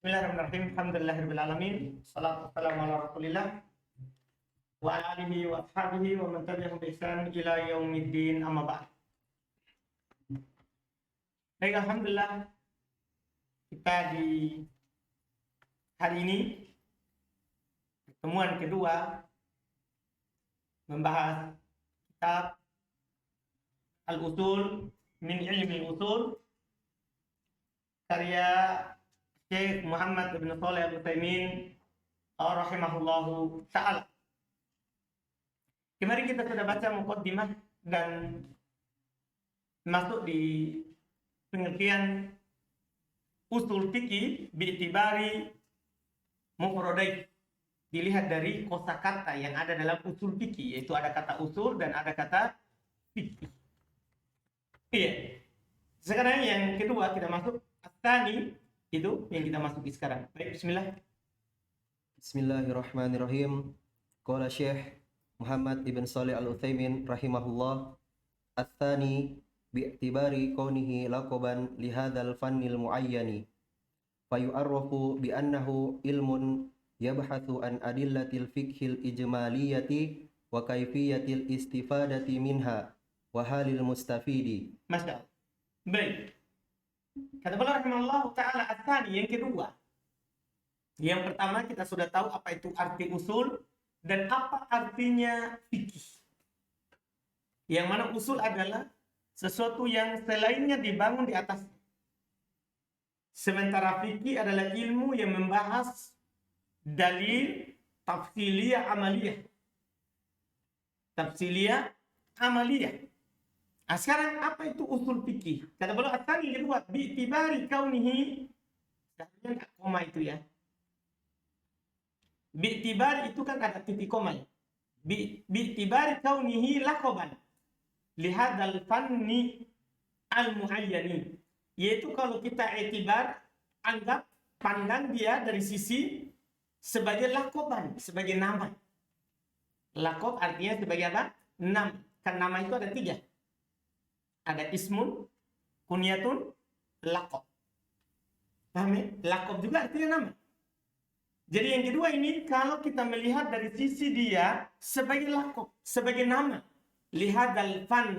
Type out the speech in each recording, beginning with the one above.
Bismillahirrahmanirrahim. Alhamdulillahirabbil alamin. Shalatu wassalamu ala Rasulillah wa ala alihi wa ashabihi wa man tabi'ahum bi ihsan ila yaumiddin, amma ba'd. Baik, alhamdulillah kita di hari ini pertemuan kedua membahas kitab Al-Usul min Ilmi Usul karya Syekh Muhammad bin Shalih Al-Utsaimin rahimahullahu ta'ala. Kemarin kita sudah baca muqaddimah dan masuk di pengertian usul fikih bi'tibari mufradai. Dilihat dari kosakata yang ada dalam usul fikih, yaitu ada kata usul dan ada kata fikih. Iya. Sekarang yang kedua kita masuk at-tsani, itu yang kita masuki sekarang. Baik, bismillah. Bismillahirrahmanirrahim. Qala Syekh Muhammad ibn Shalih Al-Utsaimin rahimahullah, "Ats-tsani bi'tibari kaunihi laqaban li hadzal fannil muayyani fa yu'arrafu bi annahu ilmun yabhathu an adillatil fiqhil ijmaliyati wa kaifiyatil istifadati minha wa halil mustafidi." Masya Allah. Baik. Kata beliau rahimahullah ta'ala ats-tsani, yang kedua. Yang pertama kita sudah tahu apa itu arti usul dan apa artinya fikih. Yang mana usul adalah sesuatu yang selainnya dibangun di atas. Sementara fikih adalah ilmu yang membahas dalil tafsiliyah amaliyah. Tafsiliyah amaliyah. Nah, sekarang apa itu usul fikih? Kata beliau at-tsani yang kedua, bi'tibari kaunihi, seharusnya enggak koma itu ya. Bi'tibari itu kan ada titik koma ya. Bi'tibari kaunihi laqaban li hadzal fanni al-muayyani. Yaitu kalau kita i'tibar, anggap pandang dia dari sisi sebagai laqaban, sebagai nama. Laqab artinya sebagai apa? Nama. Kan nama itu ada 3. Ada ismun, kunyatun, laqab. Paham ya? Laqab juga artinya nama. Jadi yang kedua ini kalau kita melihat dari sisi dia sebagai laqab, sebagai nama. Lihadal fan,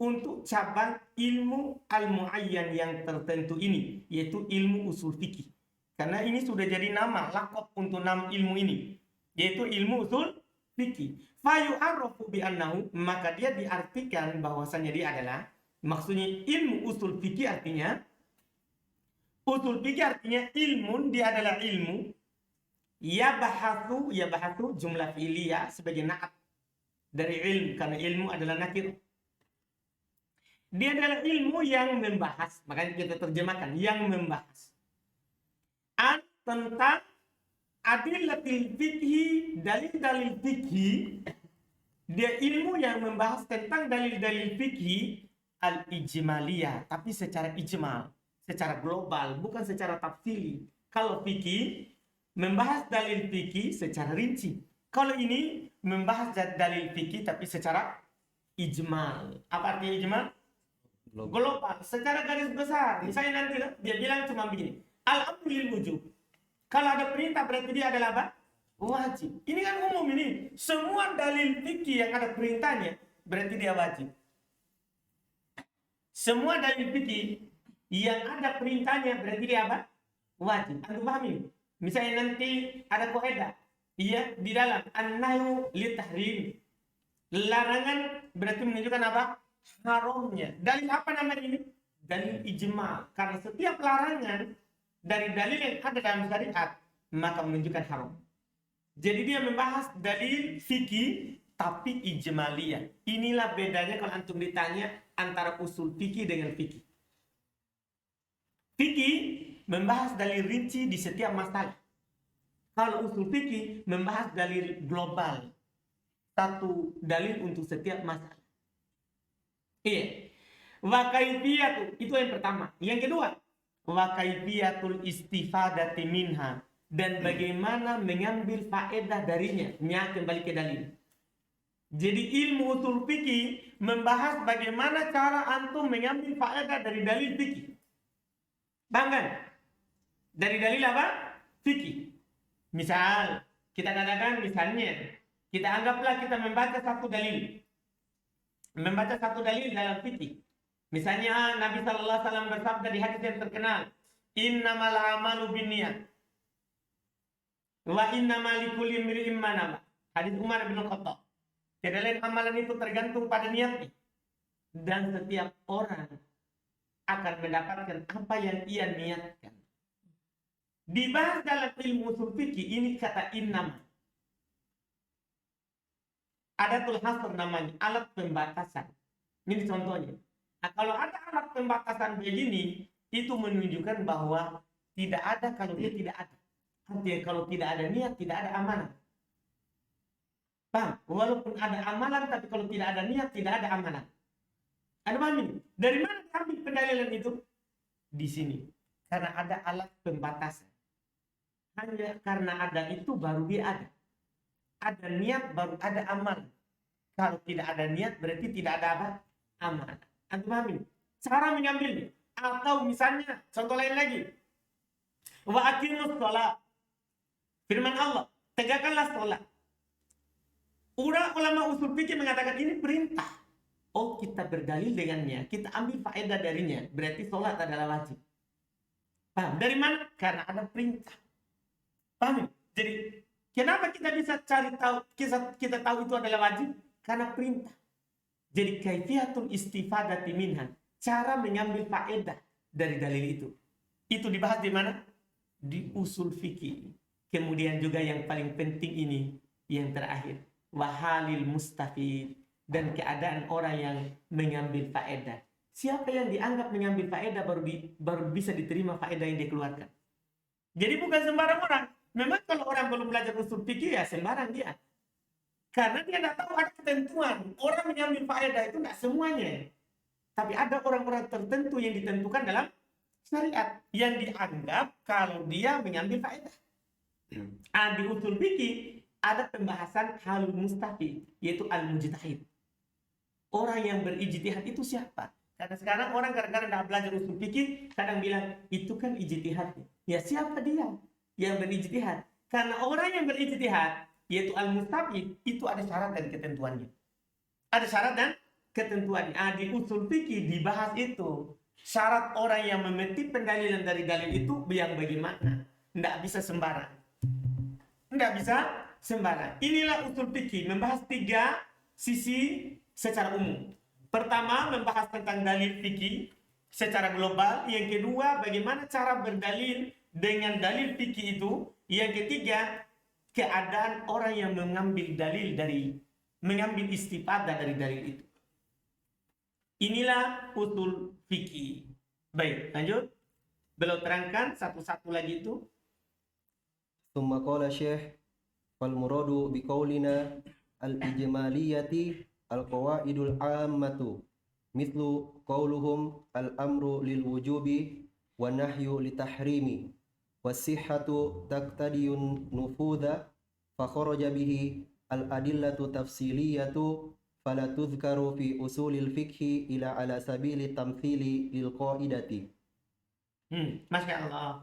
untuk cabang ilmu al-muayyan yang tertentu ini, yaitu ilmu usul fikih. Karena ini sudah jadi nama, laqab untuk nama ilmu ini, yaitu ilmu usul fikih. Fayu'arrafu bi annahu, maka dia diartikan bahwasanya dia adalah, maksudnya ilmu usul fikih artinya ilmun, dia adalah ilmu yabahatu jumlah fi'liyah sebagai na'at dari ilmu, karena ilmu adalah nakir. Dia adalah ilmu yang membahas, makanya kita terjemahkan yang membahas tentang adillatil fikhi, dalil-dalil fikhi. Dia ilmu yang membahas tentang dalil-dalil fikhi al-ijmaliyah, tapi secara ijmal, secara global, bukan secara tafsili. Kalau fikhi membahas dalil fikhi secara rinci. Kalau ini membahas dalil fikhi tapi secara ijmal. Apa artinya ijmal? Global, secara garis besar. Misalnya nanti dia bilang cuma begini, al-amru lil wujub. Kalau ada perintah berarti dia adalah apa? Wajib. Ini kan umum ini. Semua dalil fikih yang ada perintahnya berarti dia wajib. Semua dalil fikih yang ada perintahnya berarti dia apa? Wajib. Antum paham ini? Misalnya nanti ada kaidah, iya, di dalam an-nahyu litahrim. Larangan berarti menunjukkan apa? Haramnya. Dalil apa namanya ini? Dalil ijma. Karena setiap larangan dari dalil yang ada dalam syariat maka menunjukkan haram. Jadi dia membahas dalil fikih tapi ijmaliyah. Inilah bedanya kalau antum ditanya antara usul fikih dengan fikih. Fikih membahas dalil rinci di setiap masalah. Kalau usul fikih membahas dalil global. Satu dalil untuk setiap masalah. Iya. Wa kaifiyatu, itu yang pertama. Yang kedua, wa kaifiyatul istifadati minha, dan bagaimana mengambil faedah darinya. Kembali ke dalil. Jadi ilmu usul fikih membahas bagaimana cara antum mengambil faedah dari dalil fikih. Banggan. dari dalil apa? Fikih. Misal, kita katakan misalnya, kita anggaplah kita membaca satu dalil. Membaca satu dalil dalam fikih. Misalnya Nabi Sallallahu Alaihi Wasallam bersabda di hadis yang terkenal, innamal a'malu binniyat wa innamal likulli imri'in ma nawa. Hadis Umar bin Khattab. Tidak lain amalan itu tergantung pada niatnya. Dan setiap orang akan mendapatkan apa yang ia niatkan. Dibahas dalam ilmu usul fikih ini kata innama. Adatul hasr namanya, alat pembatasan. Ini contohnya. Nah, kalau ada alat pembatasan begini, itu menunjukkan bahwa tidak ada kalau dia tidak ada. Artinya kalau tidak ada niat, tidak ada amalan. Paham? Walaupun ada amalan, tapi kalau tidak ada niat, tidak ada amalan. Ada paham ini? Dari mana diambil pendalilan itu? Di sini. Karena ada alat pembatasan. Hanya karena ada itu baru dia ada. Ada niat baru ada amal. Kalau tidak ada niat berarti tidak ada apa? Amal. Anda paham ini? Cara mengambilnya. Atau misalnya contoh lain lagi. Wa aqimus shalah. Firman Allah, tegakkanlah salat. Ulama usul fikih mengatakan ini perintah. Oh, kita berdalil dengannya, kita ambil faedah darinya. Berarti salat adalah wajib. Paham? Dari mana? Karena ada perintah. Paham? Jadi kenapa kita bisa cari tahu, kita tahu itu adalah wajib? Karena perintah. Jadi kaifiyatul istifadati minha, cara mengambil faedah dari dalil itu. Itu dibahas di mana? Di usul fikih. Kemudian juga yang paling penting ini, yang terakhir, wahalil mustafid, dan keadaan orang yang mengambil faedah. Siapa yang dianggap mengambil faedah baru bisa diterima faedah yang dikeluarkan. Jadi bukan sembarang orang. Memang kalau orang belum belajar usul fikih ya sembarang dia. Karena dia tidak tahu ada ketentuan. Orang mengambil faedah itu tidak semuanya. Tapi ada orang-orang tertentu yang ditentukan dalam syariat. Yang dianggap kalau dia mengambil faedah. Di usul fikih ada pembahasan halul mustafid, yaitu al-mujtahid. Orang yang berijtihad itu siapa? Karena sekarang orang kadang-kadang tidak belajar usul fikih, kadang bilang, itu kan ijtihadnya. Ya siapa dia yang berijtihad? Karena orang yang berijtihad, yaitu al-mustafid, itu ada syarat dan ketentuannya. Ada syarat dan ketentuannya. Di usul fikih dibahas itu. Syarat orang yang memetik pendalilan dari dalil itu yang bagaimana? Tidak bisa sembarang. Tidak bisa sembarang. Inilah usul fikih, membahas 3 sisi secara umum. Pertama, membahas tentang dalil fikih secara global. Yang kedua, bagaimana cara berdalil dengan dalil fikih itu. Yang ketiga, keadaan orang yang mengambil istifadah dari dalil itu. Inilah usul fikih. Baik, lanjut. Beliau terangkan satu-satu lagi itu. ثم قال الشيخ فالمراد بقولنا الإجمالية القواعد العامة مثل قولهم الأمر للوجوب والنهي للتحريم والصحة تقتضي النفوذ فخرج به الأدلة التفصيلية فلا تذكر في أصول الفقه إلا على سبيل التمثيل للقاعدة. Masya Allah.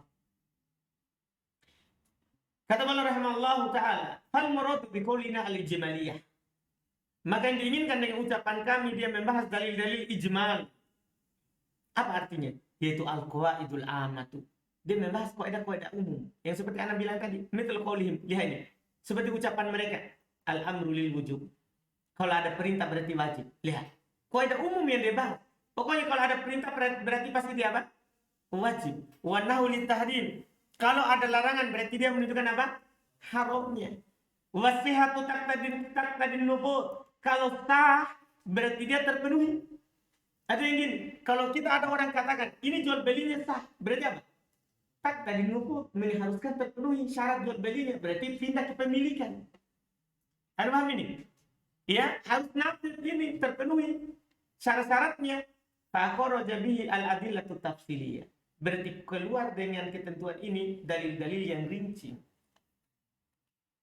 Kata beliau rahimahullah ta'ala, fal muradu biqaulina al-ijmaliyah. Maka yang diinginkan dengan ucapan kami, dia membahas dalil-dalil ijmal. Apa artinya? Yaitu al-qawaidul amatu. Dia membahas kaidah-kaidah umum. Yang seperti Anda bilang tadi, mithal qaulihim, lihat ini. Seperti ucapan mereka, al-amru lil wujub. Kalau ada perintah berarti wajib. Lihat. Kaidah umum yang dia bahas. Pokoknya kalau ada perintah berarti pasti dia apa? Wajib. Wa nahu lit tahrim. Kalau ada larangan berarti dia menunjukkan apa? Haramnya. Wasihatu taqtadin nufud. Kalau sah berarti dia terpenuhi. Ada yang gini, kalau kita ada orang katakan ini jual belinya sah, berarti apa? Taqtadin nufud, mengharuskan terpenuhi syarat jual belinya, berarti pindah kepemilikan. Ada paham ini? Ya, harus nafid ini terpenuhi syarat-syaratnya. Fa kharaja bihi al-adillatu tafsiliyah. Berarti keluar dengan ketentuan ini dalil-dalil yang rinci.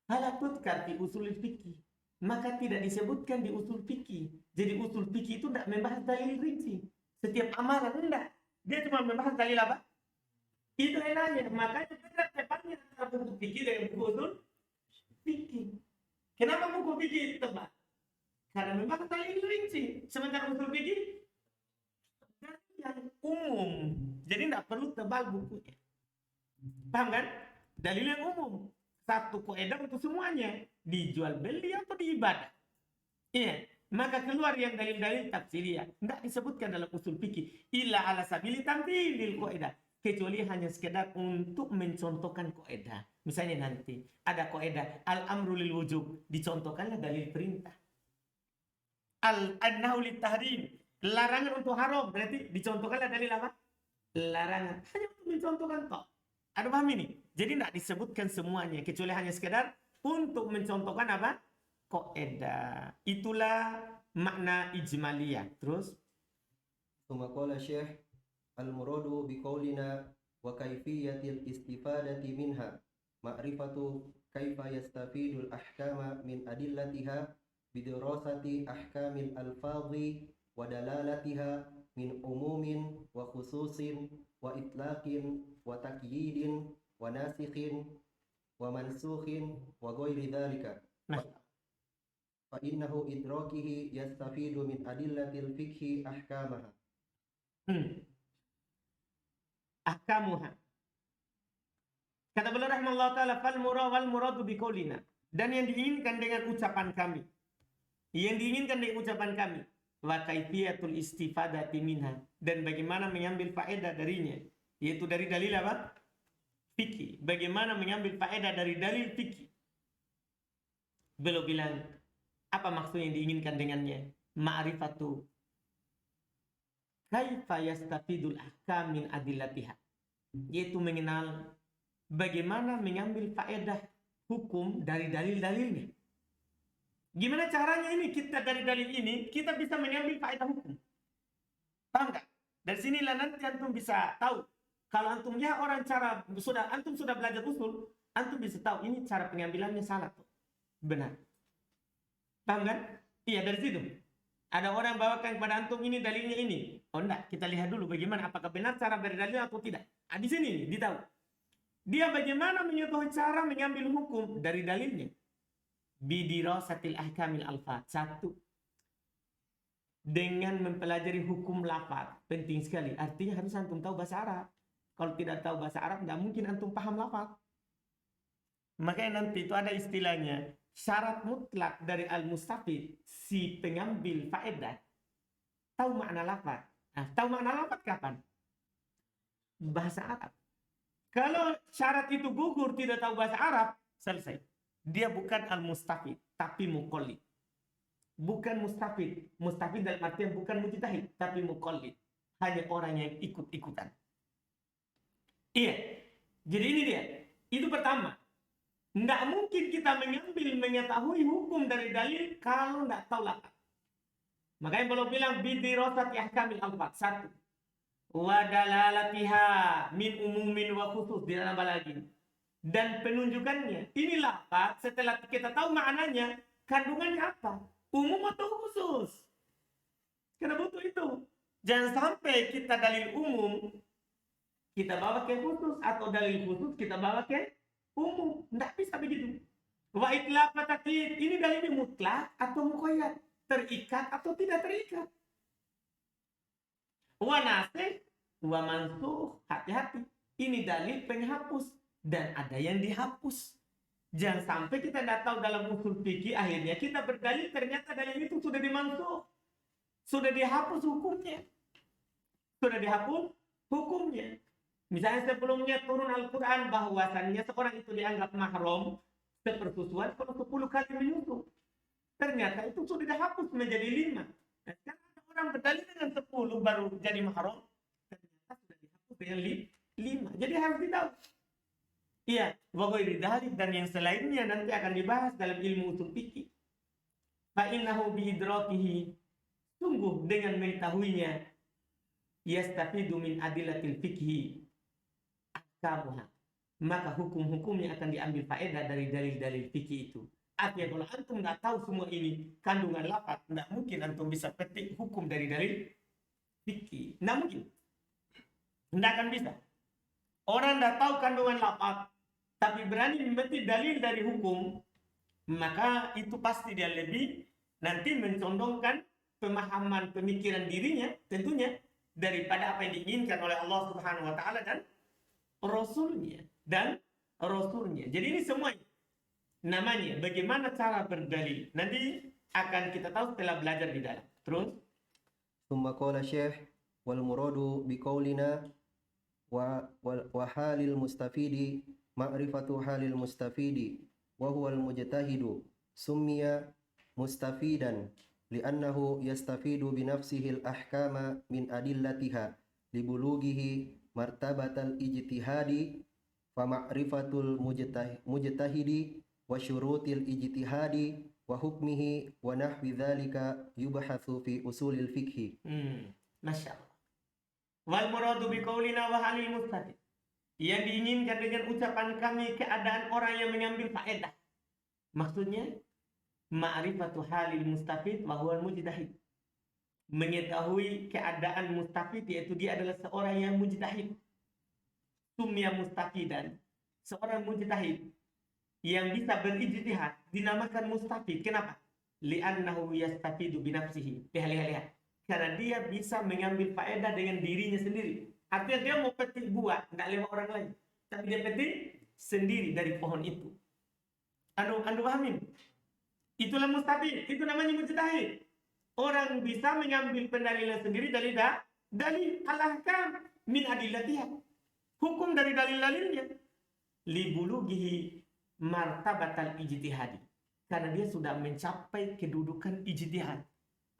Halatudkar di usul fikih, maka tidak disebutkan di usul fikih. Jadi usul fikih itu tidak membahas dalil rinci. Setiap amalan enggak. Dia cuma membahas dalil apa? Itu enaknya. Makanya beda tepatnya antara buku fikih dengan buku usul fikih. Kenapa buku fikih tebal? Karena memang dalil rinci. Sementara usul fikih yang umum. Jadi tidak perlu tebal bukunya. Paham kan? Dalil yang umum. Satu kaidah untuk semuanya. Dijual beli atau diibadah. Iya. Maka keluar yang dalil-dalil tafsiriyah. Tidak disebutkan dalam usul fikih. Illa ala sabili tamthilil kaidah. Kecuali hanya sekedar untuk mencontohkan kaidah. Misalnya nanti ada kaidah al-amru lil wujub. Dicontohkanlah dalil perintah. Al-nahu lit tahrim. Larangan untuk haram. Berarti dicontohkanlah dalil apa? Larangan. Hanya untuk mencontohkan toh. Ada paham ini? Jadi tidak disebutkan semuanya. Kecuali hanya sekedar untuk mencontohkan apa? Kaidah. Itulah makna ijmaliyah. Terus ثم قال الشيخ المراد بقولنا وكيفية الاستفادة منها معرفة كيف يستفيد الأحكام من أدلتها بدراسة أحكام الألفاظ ودلالتها من عموم وخصوص وإطلاق وتقييد وناسخ ومنسوخ وغير ذلك فإنه إدراكه يستفيد من أدلة الفقه أحكامها. Ahkamuha. Kata beliau rahimahullah ta'ala wal muradu biqaulina. Dan yang diinginkan dengan ucapan kami. Yang diinginkan dengan ucapan kami. Wa kaifiyatul istifadati minha. Dan bagaimana mengambil faedah darinya. Yaitu dari dalil apa? Fikih. Bagaimana mengambil faedah dari dalil fikih. Beliau bilang, apa maksud yang diinginkan dengannya? Ma'rifatu kaifa yastafidul ahkam min adillatiha. Yaitu mengenal bagaimana mengambil faedah hukum dari dalil-dalilnya. Gimana caranya ini kita dari dalil ini kita bisa mengambil faedah hukum? Paham nggak? Dari sinilah nanti antum bisa tahu. Kalau antum lihat orang cara antum sudah belajar usul, antum bisa tahu ini cara pengambilannya salah tuh. Benar. Paham kan? Iya, dari situ. Ada orang bawakan kepada antum ini dalilnya ini. Oh enggak, kita lihat dulu bagaimana apakah benar cara berdalil atau tidak. Di sini nih, ditahu. Dia bagaimana mengetahui cara mengambil hukum dari dalilnya. Bidirasatil ahkamil alfaz. Satu. Dengan mempelajari hukum lafaz. Penting sekali. Artinya harus antum tahu bahasa Arab. Kalau tidak tahu bahasa Arab, enggak mungkin antum paham lafaz. Makanya nanti itu ada istilahnya. Syarat mutlak dari al-mustafid, si pengambil faedah, tahu makna lafaz. Nah, tahu makna lafaz kapan? Bahasa Arab. Kalau syarat itu gugur tidak tahu bahasa Arab, selesai. Dia bukan al-mustafid, tapi muqallid. Bukan mustafid. Mustafid dalam artian bukan mujtahid, tapi muqallid. Hanya orang yang ikut-ikutan. Iya. Jadi ini dia. Itu pertama. Tidak mungkin kita mengetahui hukum dari dalil kalau tidak tahu lafaz. Makanya kalau bilang bidirasati ahkamil alfaz. Satu. Wa dalalatiha min umumin wa khusus. Tidak nambah lagi. Dan penunjukannya. Ini lafaz setelah kita tahu maknanya. Kandungannya apa? Umum atau khusus? Karena butuh itu. Jangan sampai kita dalil umum kita bawa ke khusus. Atau dalil khusus kita bawa ke umum. Tidak bisa begitu. Wa itlaq wa taqyid. Ini dalilnya mutlak atau muqayyad. Terikat atau tidak terikat. Wa nasikh wa mansukh. Hati-hati. Ini dalil penghapus. Dan ada yang dihapus. Jangan sampai kita tidak tahu dalam usul fikih. Akhirnya kita berdalil. Ternyata dalil itu sudah dimansukh. Sudah dihapus hukumnya. Sudah dihapus hukumnya. Misalnya sebelumnya turun Al-Quran bahwasannya seorang itu dianggap mahram sepersusuan kalau 10 kali menyusu. Ternyata itu sudah dihapus menjadi 5. Dan sekarang ada orang berdalil dengan 10 baru jadi mahram. Ternyata sudah dihapus dengan 5. Jadi harus ditahu. Iya, wa ghairi dzalik dan yang selainnya nanti akan dibahas dalam ilmu usul fikih. Fa innahu bi idrakihi. Sungguh dengan mengetahuinya yastafidu min adillatil fikhi. Kamuha. Maka hukum-hukumnya akan diambil faedah dari dalil-dalil fikih itu. Artinya kalau antum nggak tahu semua ini kandungan lafaz, nggak mungkin antum bisa petik hukum dari dalil fikih. Nggak mungkin. Nggak akan bisa. orang tidak tahu kandungan lafaz, tapi berani memetik dalil dari hukum, maka itu pasti dia lebih nanti mencondongkan pemahaman pemikiran dirinya tentunya daripada apa yang diinginkan oleh Allah Subhanahu wa taala dan Rasulnya. Jadi ini semuanya namanya bagaimana cara berdalil. Nanti akan kita tahu setelah belajar di dalam. Terus ثم قال الشيخ والمراد بقولنا وحال المستفيد معرفة حال المستفيد وهو المجتهد سمي مستفيدا لأنه يستفيد بنفسه الأحكام من أدلتها لبلوغه مرتبة الاجتهاد فمعرفة المجتهد وشروط الاجتهاد وحكمه ونحو ذلك يبحث في أصول الفقه. Masya Allah. Wal muradu biqaulina wa halil mustafid. Yang diinginkan dengan ucapan kami keadaan orang yang mengambil faedah. Maksudnya ma'rifatu halil mustafid wa huwal mujtahid. Mengetahui keadaan mustafid, yaitu dia adalah seorang yang mujtahid. Sumya mustafidan, seorang mujtahid yang bisa berijtihad dinamakan mustafid. Kenapa? Li'annahu yastafidu binafsihi. Lihat. Karena dia bisa mengambil faedah dengan dirinya sendiri. Artinya dia mau petik buah, tidak lewat orang lain. Tapi dia petik sendiri dari pohon itu. Anda pahamin? Itulah mustafid, itu namanya mujtahid. Orang bisa mengambil pendalilan sendiri dari dalil al-ahkam min adillatiha. Hukum dari dalil-dalilnya. Libulughihi martabatal ijtihadi. Karena dia sudah mencapai kedudukan ijtihad.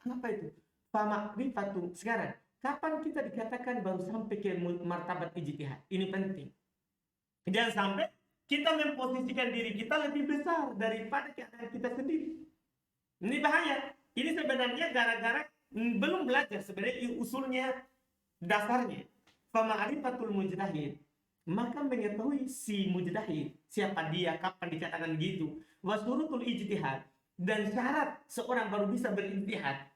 Apa itu? Famakrifatu. Sekarang, kapan kita dikatakan baru sampai ke martabat ijtihad? Ini penting. Jangan sampai kita memposisikan diri kita lebih besar daripada keadaan kita sendiri. Ini bahaya. Ini sebenarnya gara-gara belum belajar sebenarnya usulnya, dasarnya. Fama'rifatul mujtahid. Maka mengetahui si mujtahid, siapa dia, kapan dikatakan gitu. Wasurutul ijtihad. Dan syarat seorang baru bisa berijtihad.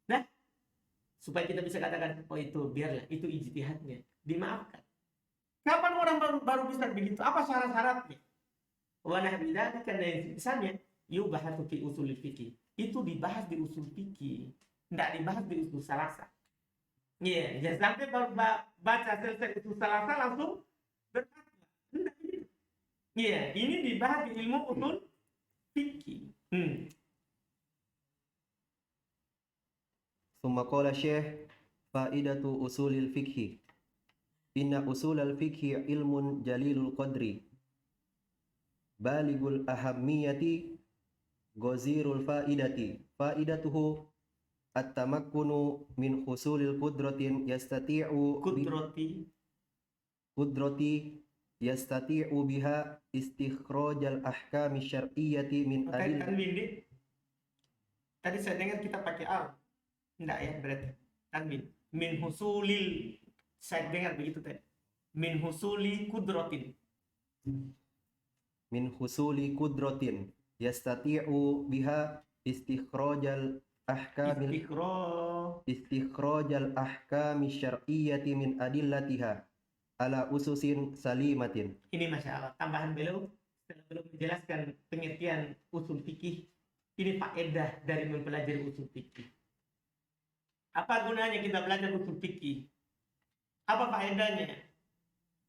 Nah, supaya kita bisa katakan, oh itu biarlah, itu ijtihadnya. Dimaafkan. Kapan orang baru bisa begitu? Apa syarat-syaratnya? Wa nahbidzalika karena yang misalnya yubahatsu fi usul fikih. Itu dibahas di usul fikih, tidak dibahas di usul salasa. Iya, jangan sampai baru baca selesai usul salasa langsung berfatwa. Tidak begitu. Iya, ini dibahas di ilmu usul fikih. ثم قال الشيخ فائدة أصول الفقه إن أصول الفقه علم جليل القدر بالغ الأهمية غزير الفائدة فائدته التمكن من حصول القدرة يستطيع بها استخراج الأحكام الشرعية من أدلة. Tadi saya dengar kita pakai al. Enggak ya, berarti tanwin. Min husulil, saya dengar begitu tadi. Min husuli kudratin. Min husuli kudratin yastati'u biha istikhrajal ahkami syar'iyyati min adillatiha ala ususin salimatin. Ini Masya Allah, tambahan beliau setelah beliau menjelaskan pengertian usul fikih. Ini faedah dari mempelajari usul fikih. Apa gunanya kita belajar usul fikih? Apa faedahnya?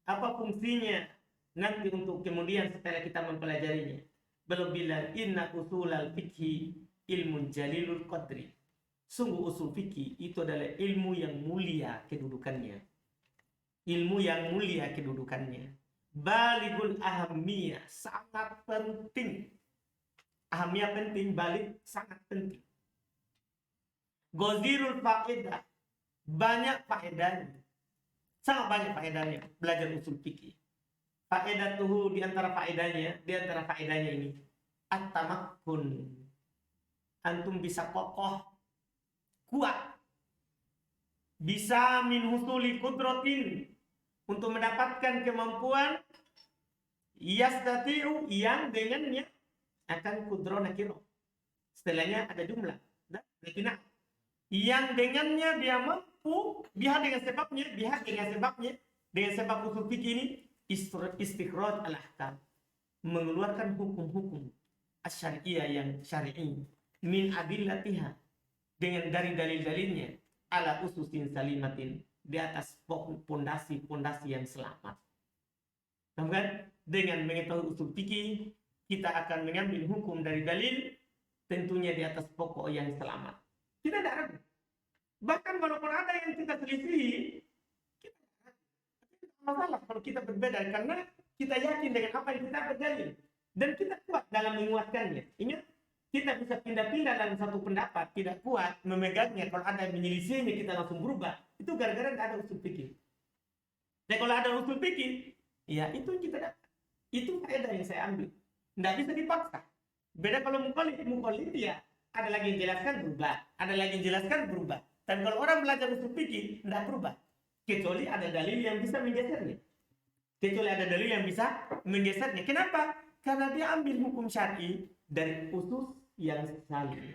Apa fungsinya nanti untuk kemudian setelah kita mempelajarinya? Beliau bilang inna usulal fikhi ilmun jalilul qadri. Sungguh usul fikih itu adalah ilmu yang mulia kedudukannya. Ilmu yang mulia kedudukannya. Baligul ahamiyah, sangat penting. Ahamiyah penting, balik sangat penting. Gozirul faedah, banyak faedahnya, sangat banyak faedahnya belajar usul fikih. Faedah tuh di antara faedahnya ini at-tamakkun, antum bisa kokoh, kuat, bisa min husuli kudratin, untuk mendapatkan kemampuan yastati'u, yang dengannya akan kudro nakiro. Setelahnya ada jumlah dan nakina. Yang dengannya dia mampu, dengan sebab usul fikih ini istikhraj al-ahkam, mengeluarkan hukum-hukum asy-syar'iyyah yang syar'i min adillatiha, dengan dari dalil-dalilnya, ala ususin salimatin, di atas pondasi-pondasi yang selamat. Kemudian dengan mengetahui usul fikih, kita akan mengambil hukum dari dalil, tentunya di atas pokok yang selamat. Kita tidak ragu. Bahkan walaupun ada yang kita selisih, kita tidak masalah kalau kita berbeda, karena kita yakin dengan apa yang kita berdalil dan kita kuat dalam menguatkannya. Ingat, kita bisa pindah-pindah dalam satu pendapat, tidak kuat memegangnya. Kalau ada yang menyelisihinya, kita langsung berubah. Itu gara-gara tidak ada usul fikih. Dan kalau ada usul fikih, ya itu yang kita dapat. Itu faedah yang saya ambil. Tidak bisa dipaksa. Beda kalau mukallid ya, ada lagi yang jelaskan berubah, ada lagi yang jelaskan berubah. Dan kalau orang belajar usul fikih, tidak berubah. Kecuali ada dalil yang bisa menggesernya. Kenapa? Karena dia ambil hukum syar'i dari usus yang salim.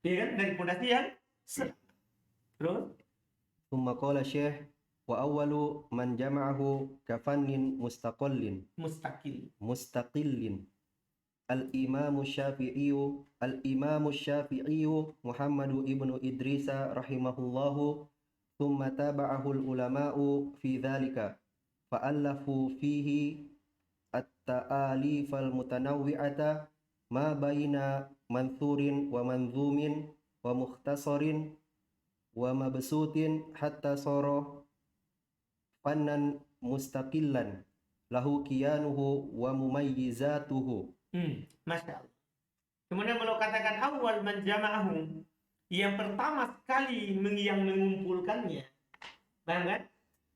Ya kan? Dari pondasi yang salim. Terus? Thumma qala Syekh, wa awwalu man jama'ahu kafannin mustaqillin Al-Imam Syafi'i Muhammad ibnu Idrisa rahimahullahu, thumma taba'ahu al-ulama'u fi dhalika fa'allafu fihi at-ta'alif al-mutanawwi'ata ma baina manthurin wa manzumin wa mukhtasarin wa mabsutin hatta sara fannan mustaqillan lahu kiyanuhu wa mumayyizatuhu. Masya Allah. Kemudian kalau katakan awal man jama'ahum, yang pertama sekali yang mengumpulkannya, paham kan?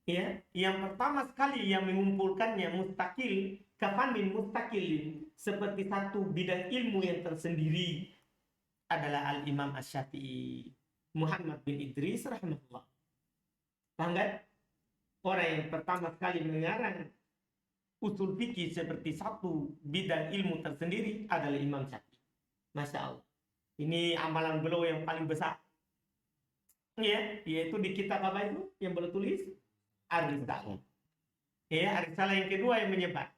Ya, yang pertama sekali yang mengumpulkannya mustaqil, kafanin mustaqilin, seperti satu bidang ilmu yang tersendiri, adalah Al-Imam Asy-Syafi'i Muhammad bin Idris rahimahullah. Paham kan? Orang yang pertama sekali mengarang usul fikih seperti satu bidang ilmu tersendiri adalah Imam Syafi'i. Masya Allah. Ini amalan beliau yang paling besar. Ya, yaitu di kitab apa itu yang beliau tulis? Ar-Risalah. Ya, Ar-Risalah yang kedua yang menyebar.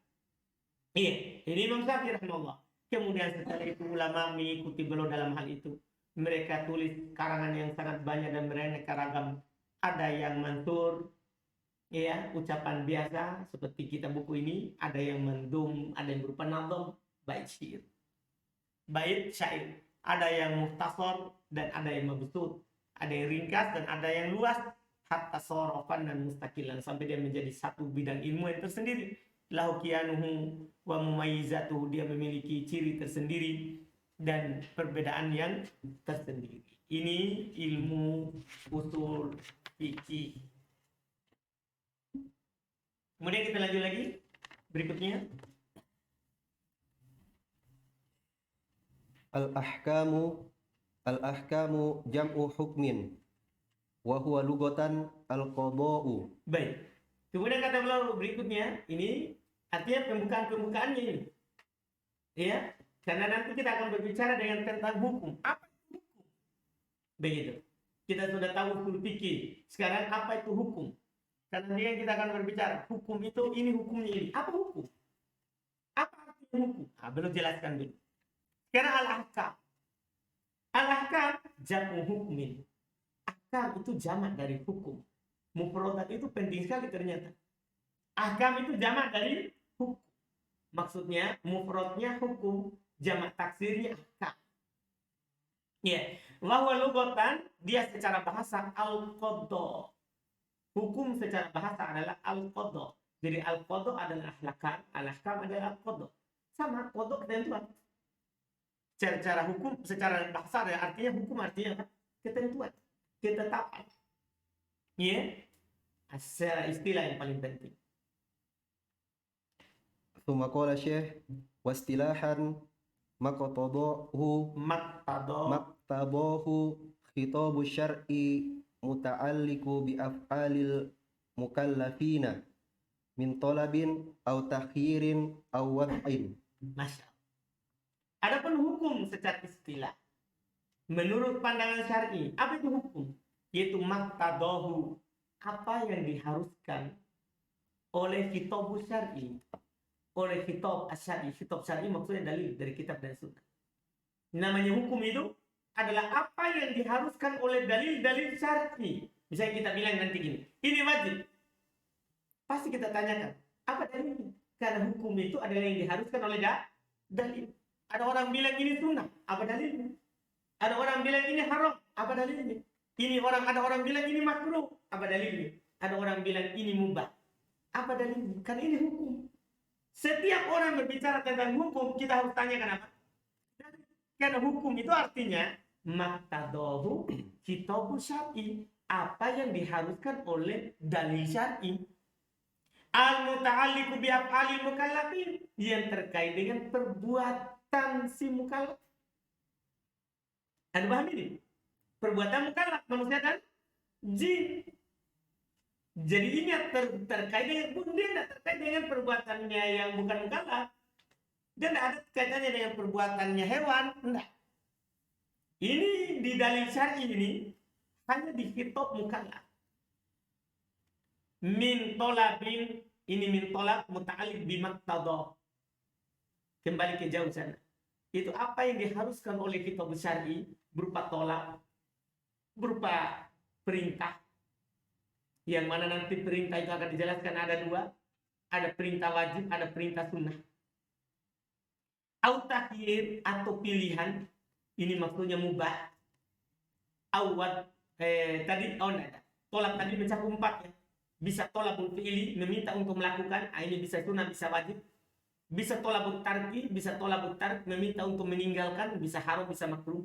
Iya, ini Imam Syafi'i rahimahullah. Kemudian setelah itu ulama mengikuti beliau dalam hal itu. Mereka tulis karangan yang sangat banyak dan beraneka ragam. Ada yang mantur, ya, ucapan biasa seperti kita buku ini, ada yang mendum, ada yang berupa nazam, bait syair, ada yang mukhtasar dan ada yang mabsut, ada yang ringkas dan ada yang luas, hatta sorofan dan mustaqilan, sampai dia menjadi satu bidang ilmu yang tersendiri. Lahu kiyanuhu wa mumayyizatuhu, dia memiliki ciri tersendiri dan perbedaan yang tersendiri. Ini ilmu usul fikih. Kemudian kita lanjut lagi berikutnya. Al-ahkamu jam'u hukmin wa huwa lugatan al-qada'u. Baik. Kemudian kata beliau berikutnya, ini artinya pembukaan-pembukaannya ini. Ya, karena nanti kita akan berbicara tentang hukum. Apa itu hukum? Begitu. Kita sudah tahu usul fikih. Sekarang apa itu hukum? Karena dia kita akan berbicara hukum itu, ini hukumnya ini. Apa hukum? Apa artinya hukum? Belum jelaskan dulu. Sekarang al-ahkam. Al-ahkam jam'u hukmin. Ahkam itu jamak dari hukum. Mufradat itu penting sekali ternyata. Ahkam itu jamak dari hukum. Maksudnya mufradnya hukum, jamak taksirnya ahkam. Ya, wa lughatan, dia secara bahasa al-qadha. Hukum secara bahasa adalah al-qadha. Jadi al-qadha adalah al-ahkam, al-ahkam adalah al-qadha. Sama, qadha ketentuan. Secara hukum, secara bahasa ada artinya hukum, artinya ketentuan, ketetapan. Ya, secara istilah yang paling penting. Tsumma qala Syekh, wastilahan maqtadahu khitabu syar'i muta'alliqu bi af'alil mukallafina min talabin aw takhirin aw wad'in. Masya Allah. Adapun hukum secara istilah menurut pandangan syar'i, apa itu hukum? Yaitu maqtadahu, apa yang diharuskan oleh kitab syar'i, oleh kitab asyari. Kitab syar'i maksudnya dalil dari kitab dan sunnah. Namanya hukum itu adalah apa yang diharuskan oleh dalil-dalil syar'i. Misalnya kita bilang nanti gini, ini wajib. Pasti kita tanyakan, apa dalilnya? Karena hukum itu adalah yang diharuskan oleh dalil. Ada orang bilang ini sunnah, apa dalilnya? Ada orang bilang ini haram, apa dalilnya? Ada orang bilang ini makruh, apa dalilnya? Ada orang bilang ini mubah, apa dalilnya? Karena ini hukum. Setiap orang berbicara tentang hukum, kita harus tanya kenapa? Karena hukum itu artinya maqtadahu kitabu syar'i, apa yang diharuskan oleh dalil syar'i. Al-muta'alliqu bi af'alil mukallafin, yang terkait dengan perbuatan si mukallaf. Anda paham ini? Perbuatan mukallaf manusia dan jin. Jadi ini terkait dengan dia terkait dengan perbuatannya yang bukan mukallaf. Dan tidak ada kaitannya dengan perbuatannya hewan. Enggak. Ini di dalil syar'i ini hanya di kitab mukallaf. Min tolabin, ini min tolab muta'alliq bimaqtadah. Kembali ke jauh sana. Itu apa yang diharuskan oleh kitab syar'i berupa tolak, berupa perintah. Yang mana nanti perintah itu akan dijelaskan ada dua. Ada perintah wajib, ada perintah sunnah. Takhir atau pilihan, ini maksudnya mubah. Awad tadi enggak. Tolak tadi mencakup 4 ya. Bisa tolabul fi'li, meminta untuk melakukan, ini bisa sunnah, bisa wajib. Bisa tolabul tarki, bisa tolabul tark, meminta untuk meninggalkan, bisa haram, bisa makruh.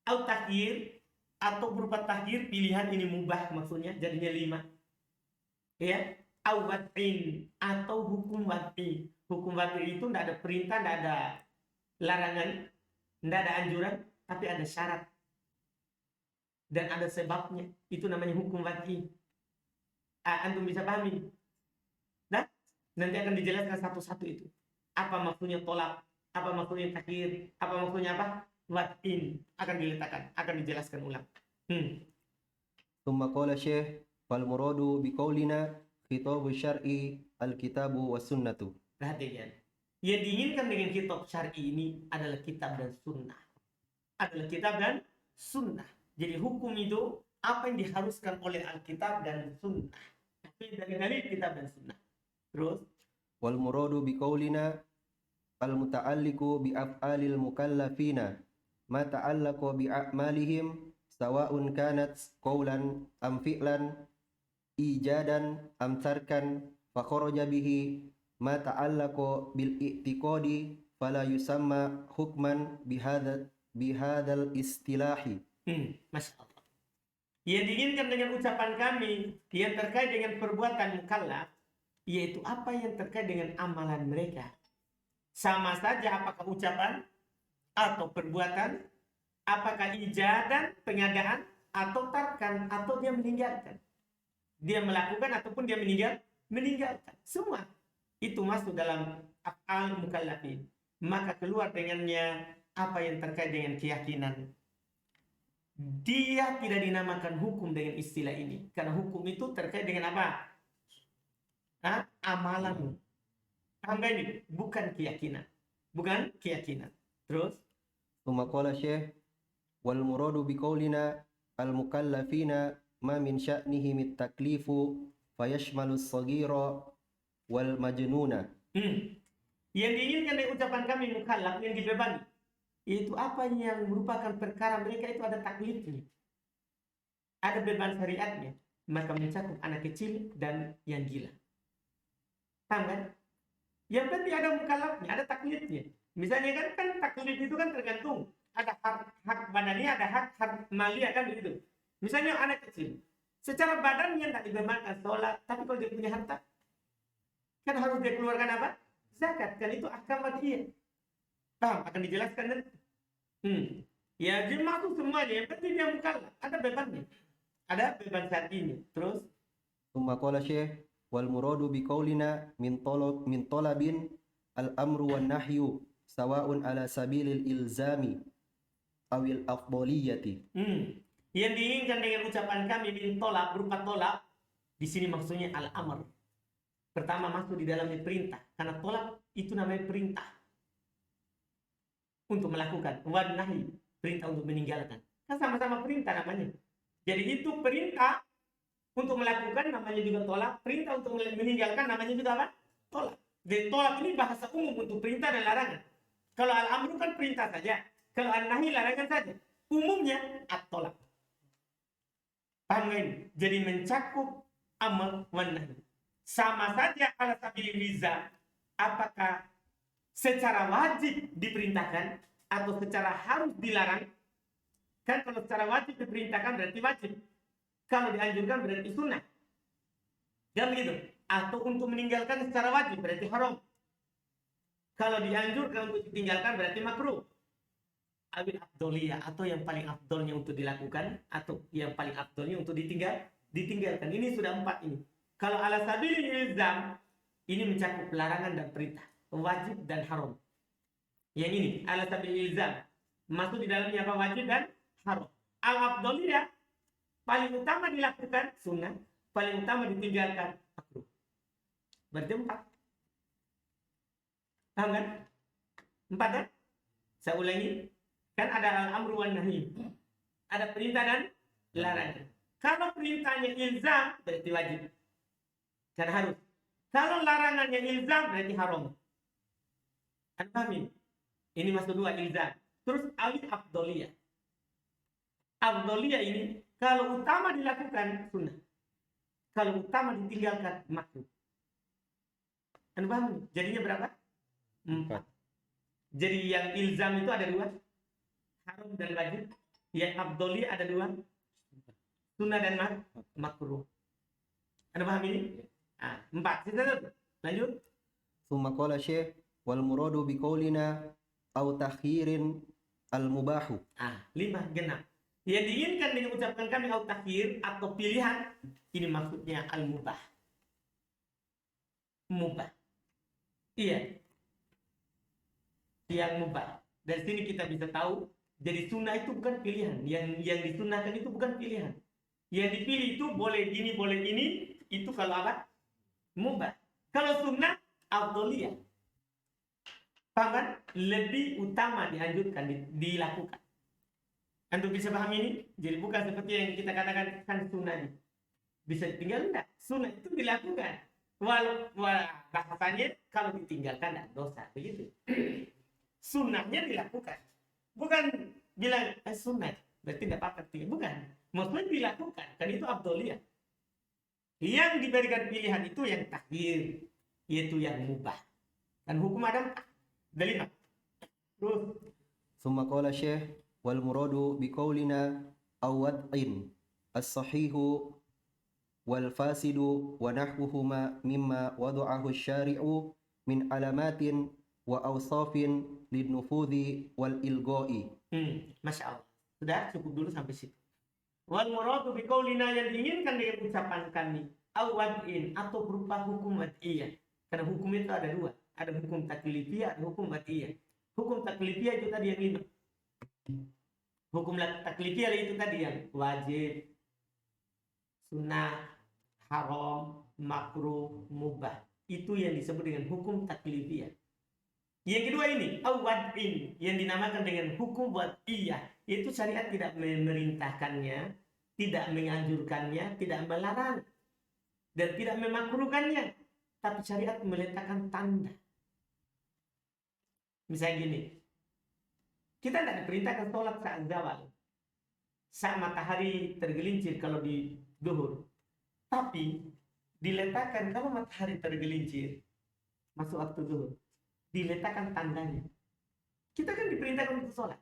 Takhir atau berupa takhir, pilihan, ini mubah maksudnya, jadinya 5. Ya, awad'in atau hukum wad'i. Hukum wad'i itu tidak ada perintah, tidak ada larangan, tidak ada anjuran, tapi ada syarat dan ada sebabnya. Itu namanya hukum wad'i. Antum bisa pahami? Nah, nanti akan dijelaskan satu-satu itu. Apa maksudnya tolak, apa maksudnya takhir, apa maksudnya apa? Wad'in akan diletakkan, akan dijelaskan ulang. Tsumma qala Syekh fal muradu biqaulina khitabu syar'i al-kitabu was sunnatu. Perhatikan. Yang diinginkan dengan kitab syar'i ini adalah kitab dan sunnah. Adalah kitab dan sunnah. Jadi hukum itu apa yang diharuskan oleh Alkitab dan sunnah. Dari dalil kitab dan sunnah. Terus wal muradu biqaulina al-muta'alliqu bi af'alil mukallafina ma ta'allaqa bi a'malihim sawa'un kanat qawlan am fi'lan ijadan am tarkan fa kharaja bihi ma ta'allaqa bil i'tiqadi fala yusamma hukman bihadzal istilahi. Masya Allah. Yang diinginkan dengan ucapan kami yang terkait dengan perbuatan mukallaf, yaitu apa yang terkait dengan amalan mereka. Sama saja apakah ucapan atau perbuatan, apakah ijadan, pengadaan, atau tarkan, atau dia meninggalkan. Dia melakukan ataupun dia meninggalkan. Semua itu masuk dalam af'al mukallafin. Maka keluar dengannya apa yang terkait dengan keyakinan. Dia tidak dinamakan hukum dengan istilah ini. Karena hukum itu terkait dengan apa? Amalan. Paham gak ini? Bukan keyakinan. Bukan keyakinan. Terus? Tsumma qala Syekh wal muradu biqaulina al-mukallafina ma min sya'nihim at-taklifu fayashmalu as-saghira wal majnuna. Yang diinginkan dari ucapan kami mukallaf yang dibebani, itu apa yang merupakan perkara mereka itu ada taklifnya, ada beban syariatnya, maka mencakup anak kecil dan yang gila. Paham kan? Yang penting ada mukallafnya, ada taklifnya. Misalnya kan taklif itu kan tergantung, ada hak badani, ada hak maliyah kan begitu. Misalnya anak kecil, secara badannya tidak dibebankan sholat, tapi kalau dia punya harta, kan harus dia keluarkan apa? Zakat. Kan itu ahkam madiyah. Paham? Akan dijelaskan nanti. Ya dia masuk semuanya. Yang penting dia mukallaf. Ada bebannya. Ada beban syar'inya. Terus? Tsumma qala Syekh wal muradu biqaulina min talabin al-amru wan nahyu sawa'un ala sabilil ilzami awil afdoliyati. Yang diinginkan dengan ucapan kami min tolak berupa tolak, di sini maksudnya al-amr. Pertama masuk di dalamnya perintah. Karena tolak itu namanya perintah. Untuk melakukan. Wan nahi. Perintah untuk meninggalkan. Kan sama-sama perintah namanya. Jadi itu perintah untuk melakukan namanya juga tolak. Perintah untuk meninggalkan namanya juga apa? Tolak. Jadi tolak ini bahasa umum untuk perintah dan larangan. Kalau al-amru kan perintah saja. Kalau an-nahi larangan saja. Umumnya at-tolak. Paham gak ini? Jadi mencakup amr wan nahi. Sama saja ala sabilil ilzam. Apakah secara wajib diperintahkan atau secara harus dilarang? Kan kalau secara wajib diperintahkan berarti wajib. Kalau dianjurkan berarti sunnah. Dan begitu. Atau untuk meninggalkan secara wajib berarti haram. Kalau dianjurkan untuk ditinggalkan berarti makruh. Abil afdoliyah, atau yang paling afdolnya untuk dilakukan, atau yang paling afdolnya untuk ditinggalkan. Ini sudah 4 ini. Kalau ala sabilil ilzam, ini mencakup larangan dan perintah, wajib dan haram. Yang ini ala sabilil ilzam, masuk di dalamnya apa? Wajib dan haram. Al afdoliyah, paling utama dilakukan sunnah, paling utama ditinggalkan makruh. Berarti 4. Paham kan? 4 kan? Saya ulangi. Kan ada al-amru wan nahi. Ada perintah dan larangan. Kalau perintahnya ilzam berarti wajib. Kan harus. Kalau larangannya ilzam berarti haram. Kan paham ini? Ini masuk 2 ilzam. Terus alif afdoliyah. Afdoliyah ini kalau utama dilakukan sunnah. Kalau utama ditinggalkan makruh. Kan paham? Jadinya berapa? 4. Jadi yang ilzam itu ada 2. Haram dan wajib. Yang afdoli ada 2. Sunnah dan makruh. Anda paham ini? 4. Kita lanjut. Thumma qala Syekh wal muradu biqaulina aw takhirin al mubahu. 5 genap. Yang diinginkan dengan ucapan kami au takhir atau pilihan, ini maksudnya al mubah. Mubah. Iya. Yang mubah. Dari sini kita bisa tahu. Jadi sunnah itu bukan pilihan. Yang disunahkan itu bukan pilihan. Yang dipilih itu boleh gini, boleh ini. Itu kalau apa? Mubah. Kalau sunnah, afdoliyah. Paham kan? Lebih utama dianjurkan, dilakukan. Anda bisa paham ini? Jadi bukan seperti yang kita katakan kan sunnah ini. Bisa ditinggal enggak? Sunnah itu dilakukan. Walau bahasanya kalau ditinggalkan enggak dosa. Begitu. Sunnahnya dilakukan. Bukan bilang sunat, berarti tidak apa-apa. Bukan. Maksudnya dilakukan. Kan itu afdoliyah. Yang diberikan pilihan itu yang takhir, yaitu yang mubah. Dan hukum ada 5. Terus. Thumma qala Syekh wal muradu biqaulina aw wad'in as-sahihu wal fasidu wa nahwuhuma mimma wada'ahu asy-syari'u min alamatin wa awsafin linnufudhi wal ilgoi. Masya Allah. Sudah cukup dulu sampai situ. Wal muradu biqaulina, yang diinginkan dengan ucapan kami aw wad'in, atau berupa hukum wad'iyah. Karena hukum itu ada 2. Ada hukum taklifiyah, ada hukum wad'iyah. Hukum taklifiyah itu tadi yang 5. Hukum taklifiyah itu tadi yang wajib, sunnah, haram, makruh, mubah. Itu yang disebut dengan hukum taklifiyah. Yang kedua ini, awad'in, yang dinamakan dengan hukum wad'iyah, yaitu syariat tidak memerintahkannya, tidak menganjurkannya, tidak melarang, dan tidak memakruhkannya, tapi syariat meletakkan tanda. Misalnya gini, kita tidak diperintahkan sholat saat zawal, saat matahari tergelincir kalau di duhur, tapi diletakkan kalau matahari tergelincir masuk waktu duhur, diletakkan tandanya. Kita kan diperintahkan untuk sholat.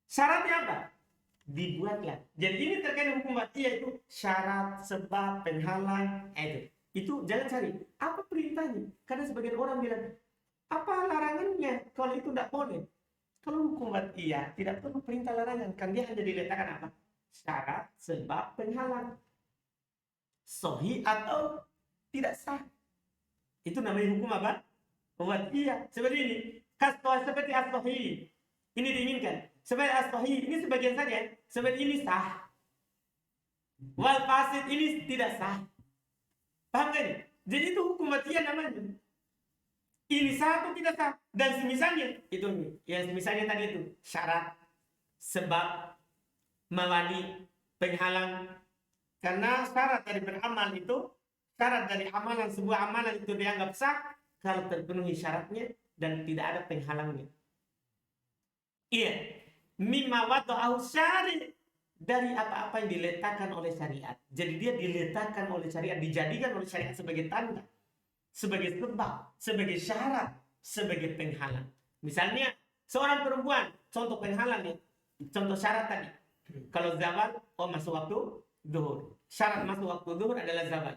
Syaratnya apa? Dibuatlah. Jadi ini terkait hukum wad'iyah itu syarat, sebab, penghalang, itu jangan cari apa perintahnya. Karena sebagian orang bilang, apa larangannya kalau itu tidak boleh? Kalau hukum wad'iyah tidak perlu perintah larangan, kan dia hanya diletakkan apa? Syarat, sebab, penghalang. Sahih atau tidak sah. Itu namanya hukum apa? Wad'iyah. Seperti ini. Seperti as-sahih. Ini diinginkan. Seperti as-sahih. Ini sebagian saja. Seperti ini sah. Wal fasid ini tidak sah. Paham kan? Jadi itu hukum wadiah namanya. Ini satu tidak sah. Dan semisalnya, itu yang misalnya tadi itu syarat, sebab, mawani, penghalang. Karena syarat dari beramal itu, syarat dari amalan, sebuah amalan itu dianggap sah kalau terpenuhi syaratnya dan tidak ada penghalangnya. Iya, mimma wada'ahu syari', dari apa-apa yang diletakkan oleh syariat. Jadi dia diletakkan oleh syariat, dijadikan oleh syariat sebagai tanda, sebagai sebab, sebagai syarat, sebagai penghalang. Misalnya seorang perempuan, contoh penghalangnya, contoh syarat tadi. Kalau zawal, oh masuk waktu zuhur. Syarat masuk waktu zuhur adalah zawal.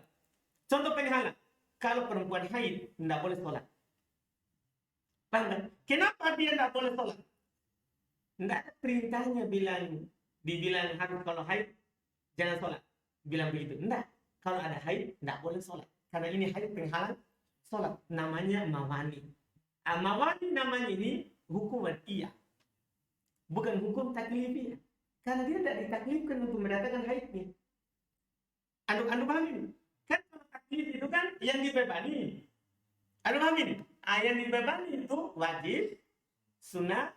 Contoh penghalang, kalau perempuan haid tidak boleh sholat. Paham kan? Kenapa dia tidak boleh sholat? Tidak ada perintahnya dibilang harus kalau haid jangan sholat. Bilang begitu. Tidak. Kalau ada haid tidak boleh sholat. Karena ini haid penghalang sholat. Namanya mawani. Mawani namanya ini hukum wadiyah. Bukan hukum taklifiyah. Karena dia tidak ditaklifkan untuk mendatangkan haidnya. Anu paham ini? Kan kalau taklif itu kan yang dibebani. Anu paham ini? Yang dibebani itu wajib, sunnah,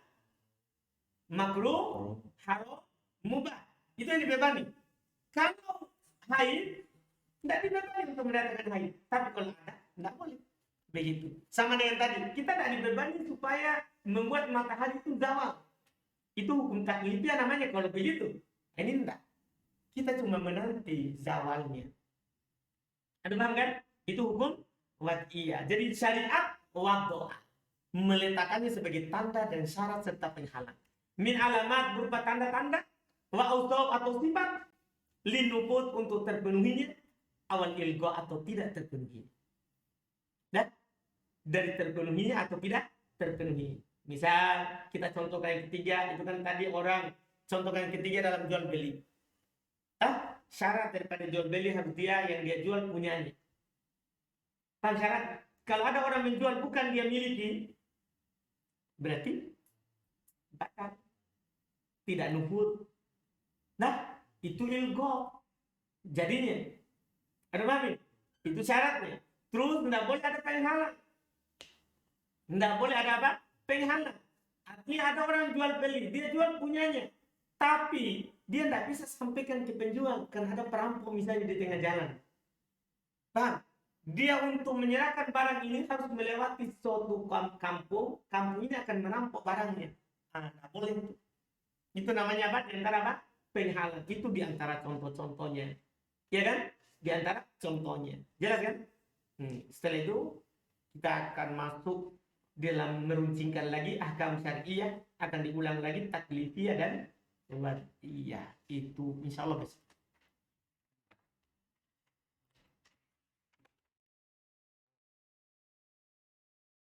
makruh, haram, mubah. Itu yang dibebani. Kalau haid, tidak dibebani untuk mendatangkan haid. Tapi kalau ada, tidak boleh. Begitu. Sama dengan tadi, kita tidak dibebani supaya membuat matahari itu zawal. Itu hukum taklifiyah namanya kalau begitu. Ini tidak. Kita cuma menanti zawalnya. Ada paham kan? Itu hukum wad'iyah. Jadi syariat wad'ah. Meletakkannya sebagai tanda dan syarat serta penghalang. Min alamat berupa tanda-tanda, wa ausaf atau sifat, linuput untuk terpenuhinya, awal ilgo atau tidak terpenuhinya. Dan dari terpenuhinya atau tidak terpenuhi. Misal kita contohkan yang ketiga, itu kan tadi orang contohkan yang ketiga dalam jual beli. Syarat daripada jual beli harus dia yang dia jual punyanya. Paham syarat? Kalau ada orang menjual bukan dia miliki, berarti batal. Tidak nuput. Nah, itu ilgo. Jadinya. Ada paham? Itu syaratnya. Terus tidak boleh ada penghalang. Tidak boleh ada apa? Penghalang. Artinya ada orang jual beli, dia jual punyanya. Tapi dia tidak bisa sampaikan ke penjual karena ada perampok misalnya di tengah jalan. Paham? Dia untuk menyerahkan barang ini harus melewati suatu kampung. Kampung ini akan merampok barangnya. Tidak boleh itu. Itu namanya apa? Di antara apa? Penghalang. Itu di antara contoh-contohnya. Ya kan? Di antara contohnya. Jelas kan? Setelah itu kita akan masuk dalam meruncingkan lagi ahkam syariah, akan diulang lagi taklifiyah dan wad'iyah. Itu insya Allah besok.